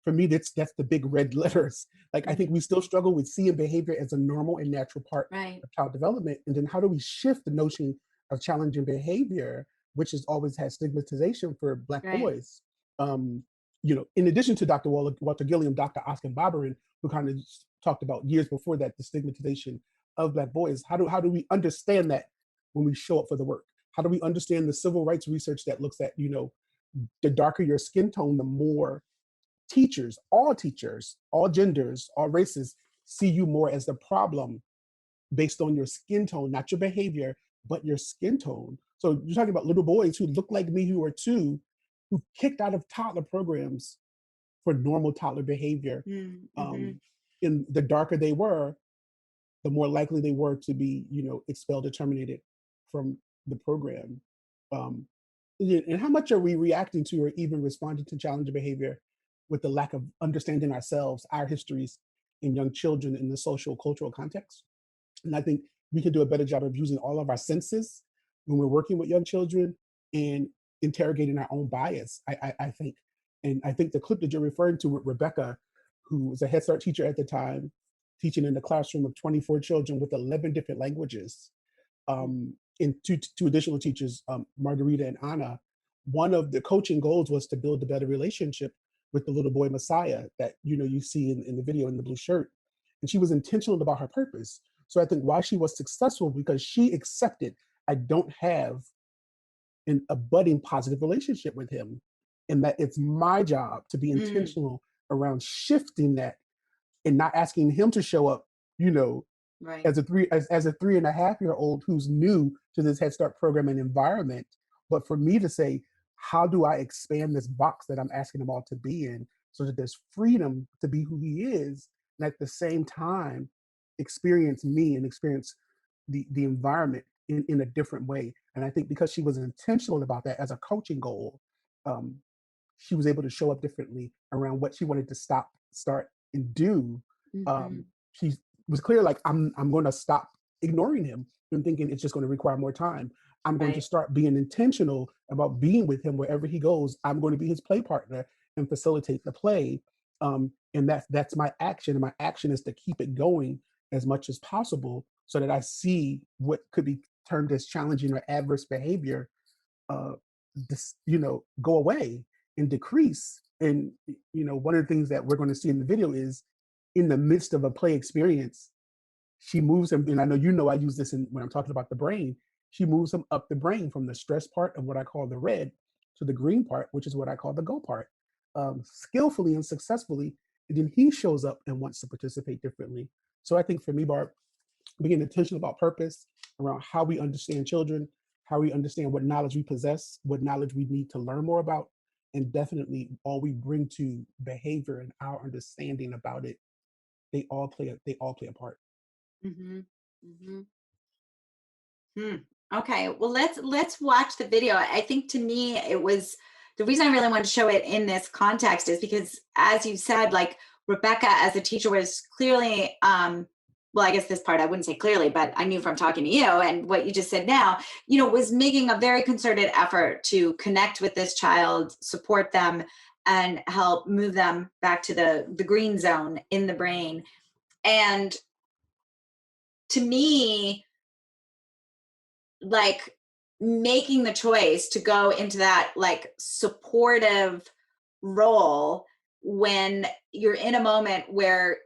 For me, that's the big red letters. Like, I think we still struggle with seeing behavior as a normal and natural part
Right.
of child development. And then how do we shift the notion of challenging behavior, which has always had stigmatization for Black
Right.
boys? In addition to Dr. Walter Gilliam, Dr. Oscar Barberin, who kind of talked about years before that, the stigmatization of Black boys. How do we understand that when we show up for the work? How do we understand the civil rights research that looks at, the darker your skin tone, the more teachers, all genders, all races, see you more as the problem based on your skin tone, not your behavior, but your skin tone. So you're talking about little boys who look like me, who are 2, who kicked out of toddler programs for normal toddler behavior.
Mm-hmm.
And the darker they were, the more likely they were to be, expelled or terminated from the program. And how much are we reacting to or even responding to challenging behavior with the lack of understanding ourselves, our histories, and young children in the social cultural context? And I think we can do a better job of using all of our senses when we're working with young children and interrogating our own bias, I think. And I think the clip that you're referring to with Rebecca, who was a Head Start teacher at the time, teaching in a classroom of 24 children with 11 different languages, and two additional teachers, Margarita and Anna, one of the coaching goals was to build a better relationship with the little boy Messiah that you see in the video in the blue shirt. And she was intentional about her purpose. So I think why she was successful, because she accepted, I don't have a budding positive relationship with him, and that it's my job to be intentional around shifting that and not asking him to show up,
Right.
as a 3.5-year-old who's new to this Head Start program and environment, but for me to say, how do I expand this box that I'm asking them all to be in, so that there's freedom to be who he is, and at the same time experience me and experience the environment in a different way. And I think because she was intentional about that as a coaching goal, um, she was able to show up differently around what she wanted to start, and do.
Mm-hmm.
She was clear, like, I'm going to stop ignoring him and thinking it's just going to require more time. I'm going to
Right.
start being intentional about being with him wherever he goes. I'm going to be his play partner and facilitate the play. And that's my action. And my action is to keep it going as much as possible, so that I see what could be termed as challenging or adverse behavior, go away and decrease. And one of the things that we're going to see in the video is, in the midst of a play experience, she moves him, and I know I use this when I'm talking about the brain. She moves him up the brain from the stress part of what I call the red to the green part, which is what I call the go part, skillfully and successfully. And then he shows up and wants to participate differently. So I think for me, Barb, being intentional about purpose around how we understand children, how we understand what knowledge we possess, what knowledge we need to learn more about, and definitely all we bring to behavior and our understanding about it, they all play a part.
Mm-hmm. Mm-hmm. Okay, well, let's watch the video. I think, to me, it was the reason I really wanted to show it in this context is because, as you said, like, Rebecca as a teacher was clearly, well, I guess this part I wouldn't say clearly, but I knew from talking to you and what you just said now, was making a very concerted effort to connect with this child, support them, and help move them back to the green zone in the brain. And to me, like, making the choice to go into that, like, supportive role when you're in a moment where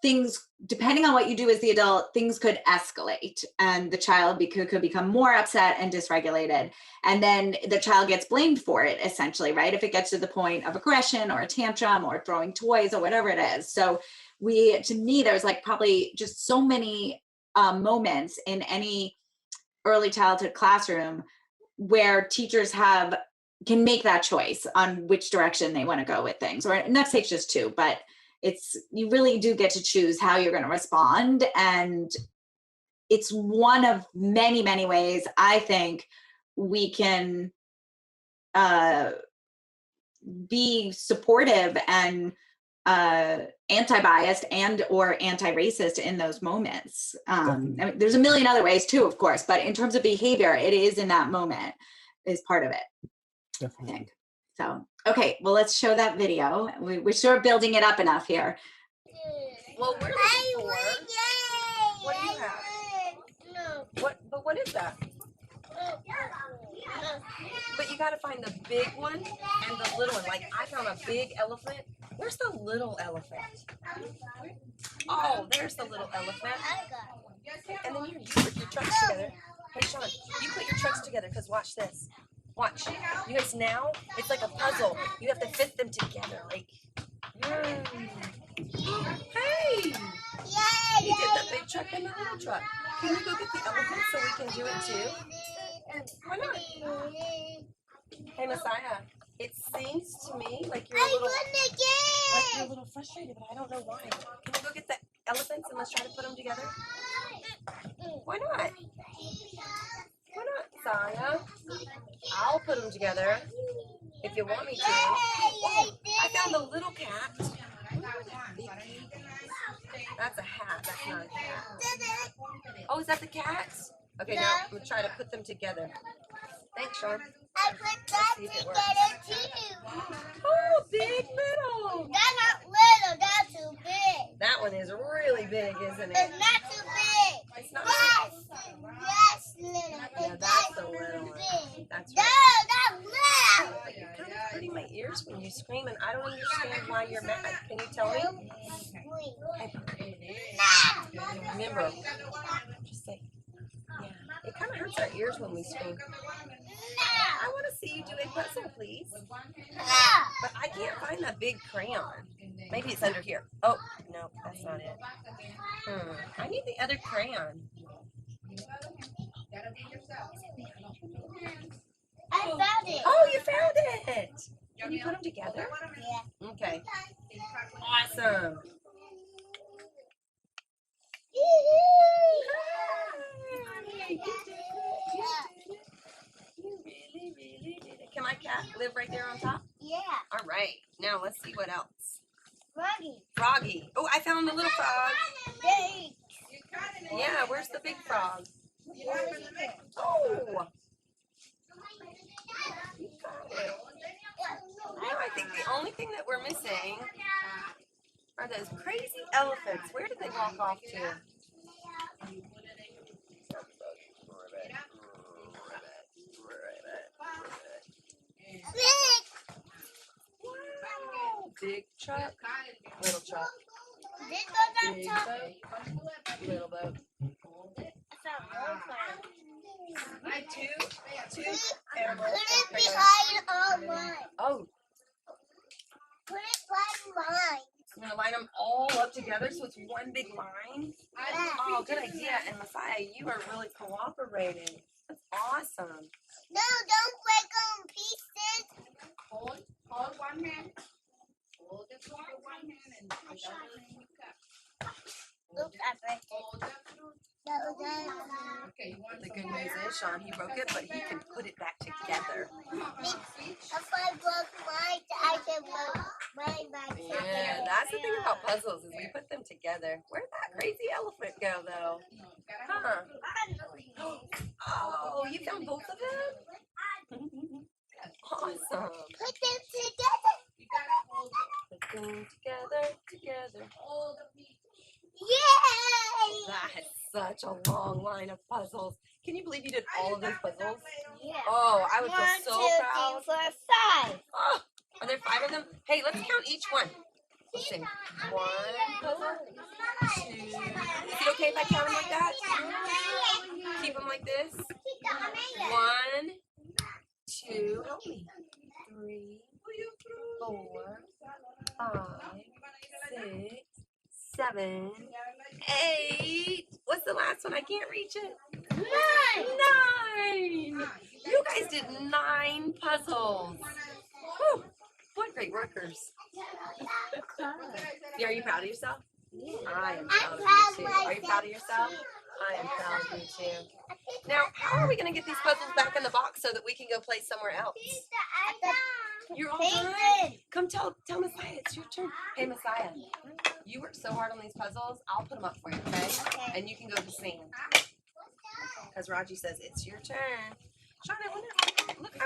things, depending on what you do as the adult, things could escalate and the child could become more upset and dysregulated. And then the child gets blamed for it, essentially, right? If it gets to the point of aggression or a tantrum or throwing toys or whatever it is. So to me, there's like probably just so many moments in any early childhood classroom where teachers can make that choice on which direction they want to go with things, or not to take just two, but you really do get to choose how you're going to respond. And it's one of many, many ways I think we can be supportive and anti-biased and or anti-racist in those moments. I mean, there's a million other ways too, of course, but in terms of behavior, it is in that moment is part of it.
Definitely.
I think. So, okay, well, let's show that video. We're sure building it up enough here.
Well, we're looking for, what do you have? No. What is that? But you gotta find the big one and the little one. Like, I found a big elephant. Where's the little elephant? Oh, there's the little elephant. And then you put your trucks together. Hey, Sean, you put your trucks together, because watch this. Watch. You guys, now, it's like a puzzle. You have to fit them together. Like, hey! Yay! You did the big truck and the little truck. Can you go get the elephant so we can do it too? Why not? Hey, Messiah, it seems to me like you're a little frustrated, but I don't know why. Can you go get the elephants and let's try to put them together? Why not? Why not, Saya? I'll put them together if you want me to. Oh, I found a little cat. That's a hat. That's not a cat. Oh, is that the cat? Okay, now I'm going to try to put them together. Thanks, Sean.
I put that together too.
Oh, big little.
That's not little, that's too big.
That one is really big, isn't it?
It's not too big.
It's not.
That's little.
Yeah, that's the little one.
Big.
That's
No,
right.
that's little.
But you're kind of hurting my ears when you scream, and I don't understand why you're mad. Can you tell me? Remember, just say, yeah. It kind of hurts our ears when we scream. I want to see you do a puzzle, please. But I can't find that big crayon. Maybe it's under here. Oh, no, that's not it. I need the other crayon.
I found it.
Oh, you found it. Can you put them together?
Yeah.
Okay. Awesome. You really did it. Can my cat live right there on top?
Yeah.
All right. Now let's see what else.
Froggy.
Froggy. Oh, I found the little frog.
Big.
Yeah, where's the big frog? Oh. You got it. Now I think the only thing that we're missing are those crazy elephants. Where did they walk off to? Big truck, little truck.
This was
Big
a truck.
boat, little boat. Two animals.
Put it behind all mine.
Oh,
Put it behind mine.
I'm gonna line them all up together so it's one big line. Oh, good idea. And Messiah, you are really cooperating. That's awesome.
No, don't break them in pieces.
Hold one hand. Hold it with one hand and push everything you got.
Oops, I broke it.
Hold it through. Okay, you want
The good news is, Sean, he broke it, but he can put it back together.
If I broke mine, I can break mine back.
Yeah, that's the thing about puzzles is we put them together. Where'd that crazy elephant go, though? Huh? Oh, you found both of them? Awesome.
Put them together.
You gotta hold it.
Put them together.
Hold the feet.
Yay!
That is such a long line of puzzles. Can you believe you did all of those puzzles?
Yeah.
Oh, I would
1,
feel
2,
so
3,
proud.
4, 5.
Oh, are there 5 of them? Hey, let's count each one. Let's see. 1 puzzle, 2. Is it okay if I count them like that? Keep them like this. 1, 2, help me. 3, 4, 5, 6, 7, 8. What's the last one? I can't reach it. 9. You guys did 9 puzzles. Whew. What great workers. Yeah, are you proud of yourself? I am proud of you too. Are you proud of yourself? I am proud of you too. Now, how are we going to get these puzzles back in the box so that we can go play somewhere else? You're all done? Come tell Messiah, it's your turn. Hey, Messiah, you worked so hard on these puzzles. I'll put them up for you, okay? And you can go to sand. Because Raji says, it's your turn. Sean, I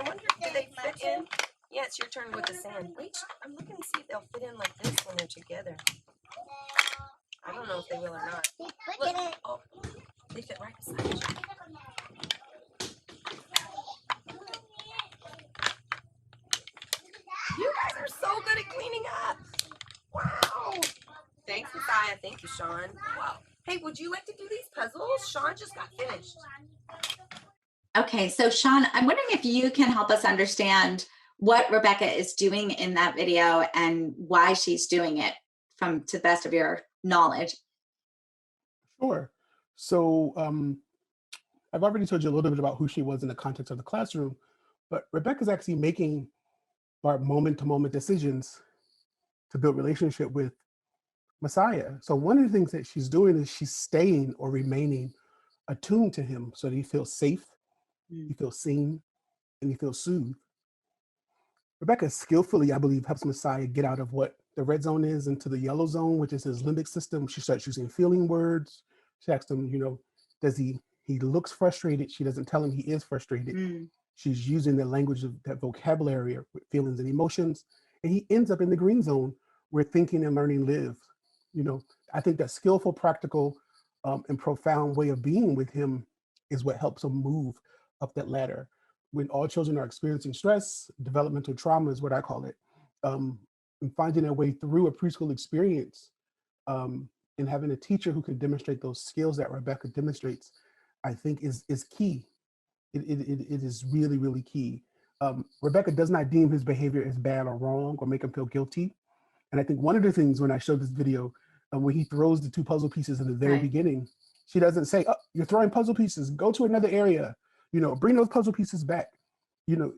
wonder, do they fit in? Yeah, it's your turn with the sand. Wait, I'm looking to see if they'll fit in like this when they're together. I don't know if they will or not. Look, oh, they fit right beside each other. You guys are so good at cleaning up. Wow. Thanks, Messiah. Thank you, Sean. Wow. Hey, would you like to do these puzzles? Sean just got finished.
Okay, so Sean, I'm wondering if you can help us understand what Rebecca is doing in that video and why she's doing it to the best of your knowledge.
Sure. So I've already told you a little bit about who she was in the context of the classroom, but Rebecca's actually making our moment-to-moment decisions to build relationship with Messiah. So one of the things that she's doing is she's staying or remaining attuned to him so that he feels safe, he feels seen, and he feels soothed. Rebecca skillfully, I believe, helps Messiah get out of what the red zone is into the yellow zone, which is his limbic system. She starts using feeling words. She asks him, does he looks frustrated. She doesn't tell him he is frustrated. She's using the language of that vocabulary of feelings and emotions. And he ends up in the green zone where thinking and learning live. I think that skillful, practical, and profound way of being with him is what helps him move up that ladder. When all children are experiencing stress, developmental trauma is what I call it, and finding their way through a preschool experience, and having a teacher who can demonstrate those skills that Rebecca demonstrates, I think is key. It is really, really key. Rebecca does not deem his behavior as bad or wrong or make him feel guilty. And I think one of the things when I showed this video, when he throws the 2 puzzle pieces in the very beginning, she doesn't say, oh, you're throwing puzzle pieces, go to another area, bring those puzzle pieces back.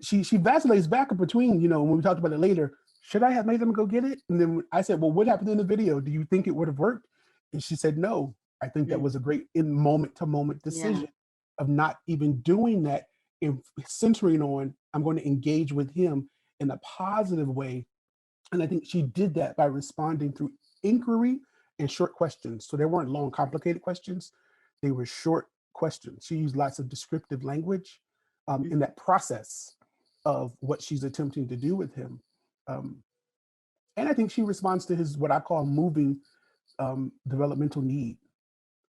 She vacillates back in between, when we talked about it later, should I have made them go get it? And then I said, well, what happened in the video? Do you think it would have worked? And she said, no. I think that was a great moment-to-moment decision of not even doing that and centering on, I'm going to engage with him in a positive way. And I think she did that by responding through inquiry and short questions. So they weren't long, complicated questions. They were short questions. She used lots of descriptive language in that process of what she's attempting to do with him. And I think she responds to his, what I call moving developmental need.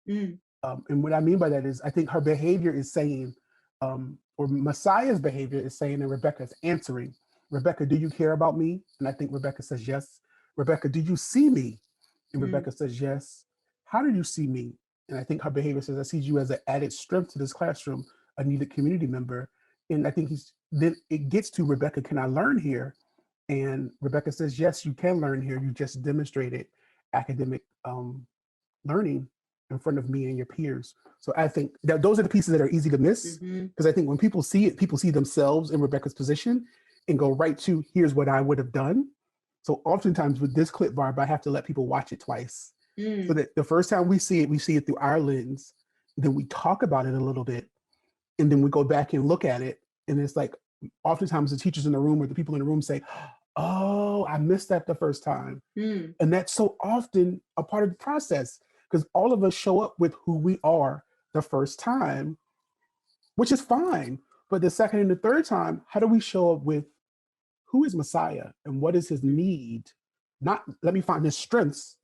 And what I mean by that is I think her behavior is saying, or Messiah's behavior is saying, and Rebecca's answering, Rebecca, do you care about me? And I think Rebecca says yes. Rebecca, do you see me? And
Mm.
Rebecca says, yes. How do you see me? And I think her behavior says, I see you as an added strength to this classroom, a needed community member. And I think then it gets to Rebecca, can I learn here? And Rebecca says, yes, you can learn here. You just demonstrated academic learning in front of me and your peers. So I think that those are the pieces that are easy to miss, because I think when people see it, people see themselves in Rebecca's position and go right to, here's what I would have done. So oftentimes with this clip, Barb, I have to let people watch it twice. So that the first time we see it through our lens, then we talk about it a little bit, and then we go back and look at it. And it's like, oftentimes the teachers in the room or the people in the room say, oh, I missed that the first time. And that's so often a part of the process, because all of us show up with who we are the first time, which is fine. But the second and the third time, how do we show up with who is Messiah and what is his need? Not let me find his strengths.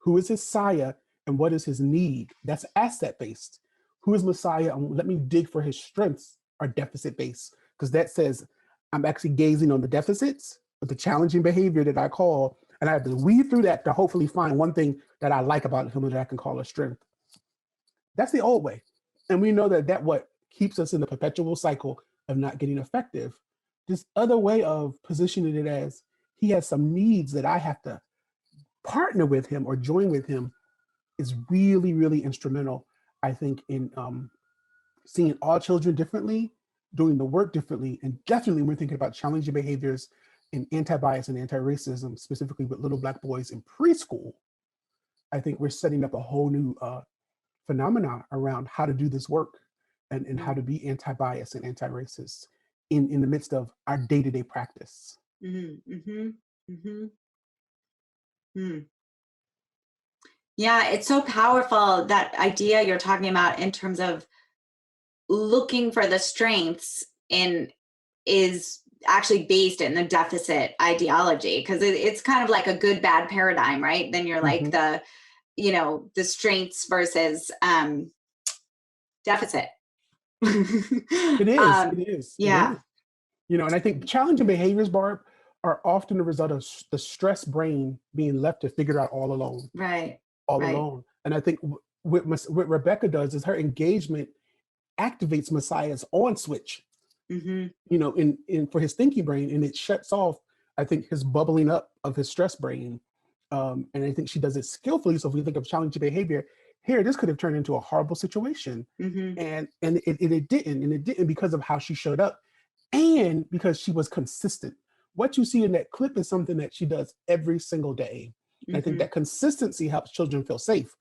Who is his Messiah and what is his need? That's asset based. Who is Messiah and let me dig for his strengths are deficit based, because that says I'm actually gazing on the deficits, but the challenging behavior that I call, and I have to weed through that to hopefully find one thing that I like about him that I can call a strength. That's the old way. And we know that what keeps us in the perpetual cycle of not getting effective. This other way of positioning it as he has some needs that I have to partner with him or join with him is really, really instrumental, I think, in seeing all children differently, doing the work differently, and definitely we're thinking about challenging behaviors in anti-bias and anti-racism, specifically with little Black boys in preschool. I think we're setting up a whole new phenomena around how to do this work and how to be anti-bias and anti-racist in the midst of our day-to-day practice.
Yeah, it's so powerful, that idea you're talking about in terms of looking for the strengths is actually based in the deficit ideology, because it's kind of like a good bad paradigm, right? Then you're like the strengths versus deficit.
It is. It is.
Yeah.
It is. And I think challenging behaviors, Barb, are often the result of the stress brain being left to figure it out all alone.
Right.
All alone. And I think what Rebecca does is her engagement activates Messiah's on switch, in for his thinking brain, and it shuts off, I think, his bubbling up of his stress brain. And I think she does it skillfully. So if we think of challenging behavior, here, this could have turned into a horrible situation. And it didn't. And it didn't because of how she showed up and because she was consistent. What you see in that clip is something that she does every single day. I think that consistency helps children feel safe.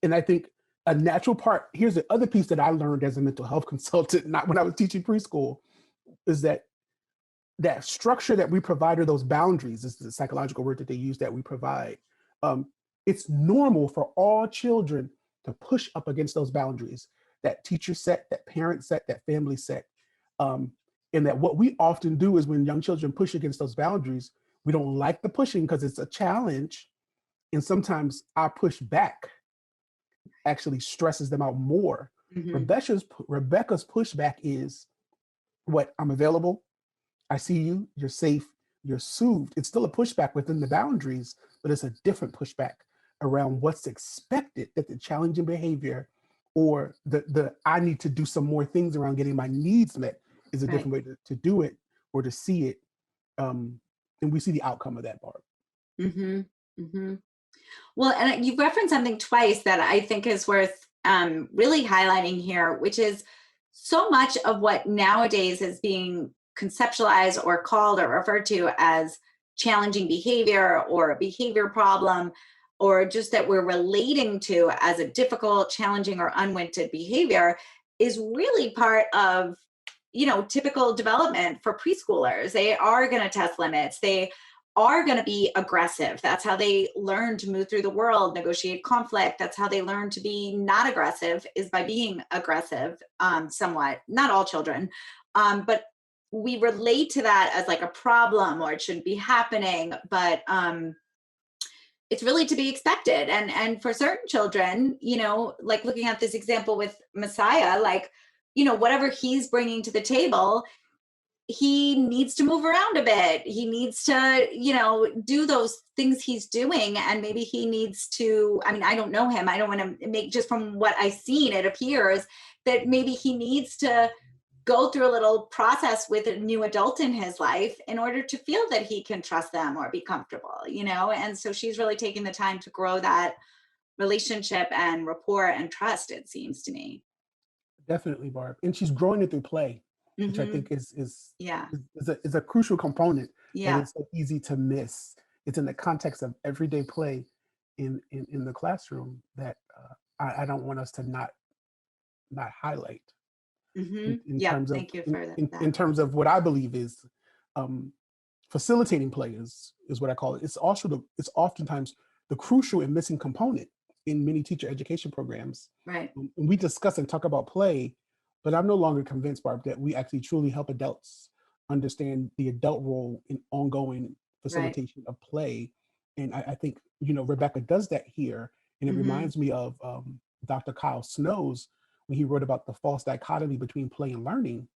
And I think a natural part, here's the other piece that I learned as a mental health consultant, not when I was teaching preschool, is that structure that we provide, or those boundaries, is the psychological word that they use, that we provide. It's normal for all children to push up against those boundaries that teacher set, that parent set, that family set. And that what we often do is when young children push against those boundaries, we don't like the pushing because it's a challenge. And sometimes our push back actually stresses them out more. Rebecca's pushback is what? I'm available. I see you. You're safe. You're soothed. It's still a pushback within the boundaries, but it's a different pushback around what's expected, that the challenging behavior or the I need to do some more things around getting my needs met is a different way to do it or to see it. And we see the outcome of that, Barb.
Well, and you've referenced something twice that I think is worth really highlighting here, which is so much of what nowadays is being conceptualized or called or referred to as challenging behavior or a behavior problem, or just that we're relating to as a difficult, challenging, or unwanted behavior, is really part of typical development for preschoolers. They are going to test limits. They are going to be aggressive. That's how they learn to move through the world, negotiate conflict. That's how they learn to be not aggressive, is by being aggressive, somewhat. Not all children, but we relate to that as like a problem, or it shouldn't be happening. But it's really to be expected. And for certain children, like looking at this example with Messiah, like, whatever he's bringing to the table, he needs to move around a bit. He needs to, do those things he's doing. And maybe he needs to, I mean, I don't know him. I don't want to make, just from what I've seen, it appears that maybe he needs to go through a little process with a new adult in his life in order to feel that he can trust them or be comfortable, And so she's really taking the time to grow that relationship and rapport and trust, it seems to me.
Definitely, Barb. And she's growing it through play, which I think
Yeah.
is a crucial component that
Yeah.
is so easy to miss. It's in the context of everyday play in the classroom that I don't want us to not highlight in
Yeah.
terms of
Thank you for that.
in terms of what I believe is facilitating play is what I call it. It's oftentimes the crucial and missing component in many teacher education programs.
Right.
And we discuss and talk about play, but I'm no longer convinced, Barb, that we actually truly help adults understand the adult role in ongoing facilitation of play. And I think, Rebecca does that here. And it reminds me of Dr. Kyle Snow's when he wrote about the false dichotomy between play and learning.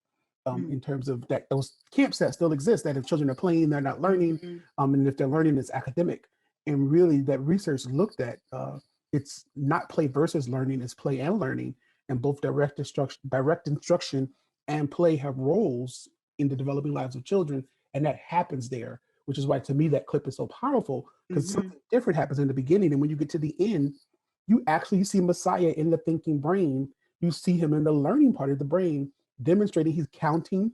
In terms of that, those camps that still exist, that if children are playing, they're not learning, and if they're learning, it's academic. And really, that research looked at it's not play versus learning, it's play and learning, and both direct instruction and play have roles in the developing lives of children, and that happens there, which is why to me that clip is so powerful, because something different happens in the beginning, and when you get to the end, you actually see Messiah in the thinking brain. You see him in the learning part of the brain, demonstrating he's counting,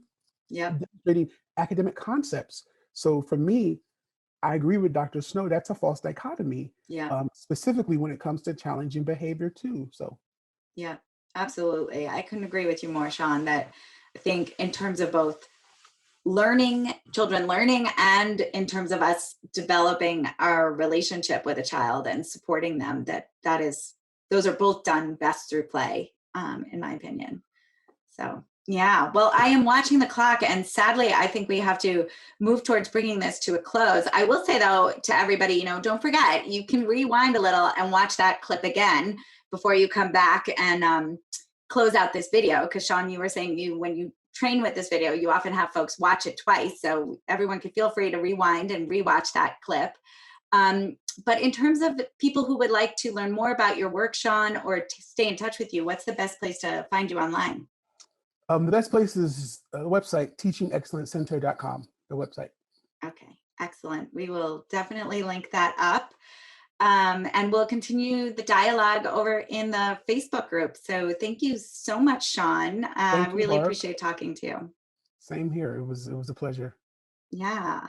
demonstrating academic concepts. So for me, I agree with Dr. Snow. That's a false dichotomy, specifically when it comes to challenging behavior too. So,
yeah, absolutely. I couldn't agree with you more, Sean, that I think in terms of both children learning, and in terms of us developing our relationship with a child and supporting them, those are both done best through play, in my opinion. So, yeah, well, I am watching the clock, and sadly, I think we have to move towards bringing this to a close. I will say, though, to everybody, don't forget, you can rewind a little and watch that clip again before you come back and close out this video. Because, Sean, you were saying when you train with this video, you often have folks watch it twice. So everyone can feel free to rewind and rewatch that clip. But in terms of people who would like to learn more about your work, Sean, or to stay in touch with you, what's the best place to find you online?
The best place is the website, teachingexcellencecenter.com, the website.
Okay, excellent. We will definitely link that up. And we'll continue the dialogue over in the Facebook group. So thank you so much, Sean. I really appreciate talking to you.
Same here. It was a pleasure.
Yeah.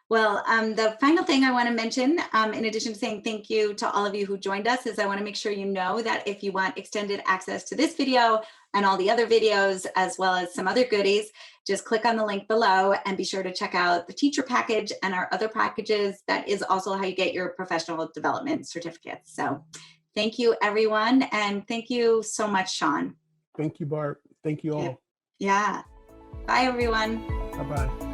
Well, the final thing I want to mention, in addition to saying thank you to all of you who joined us, is I want to make sure you know that if you want extended access to this video and all the other videos, as well as some other goodies, just click on the link below and be sure to check out the teacher package and our other packages. That is also how you get your professional development certificates. So thank you, everyone. And thank you so much, Sean.
Thank you, Barb. Thank you all.
Yeah. Bye, everyone.
Bye-bye.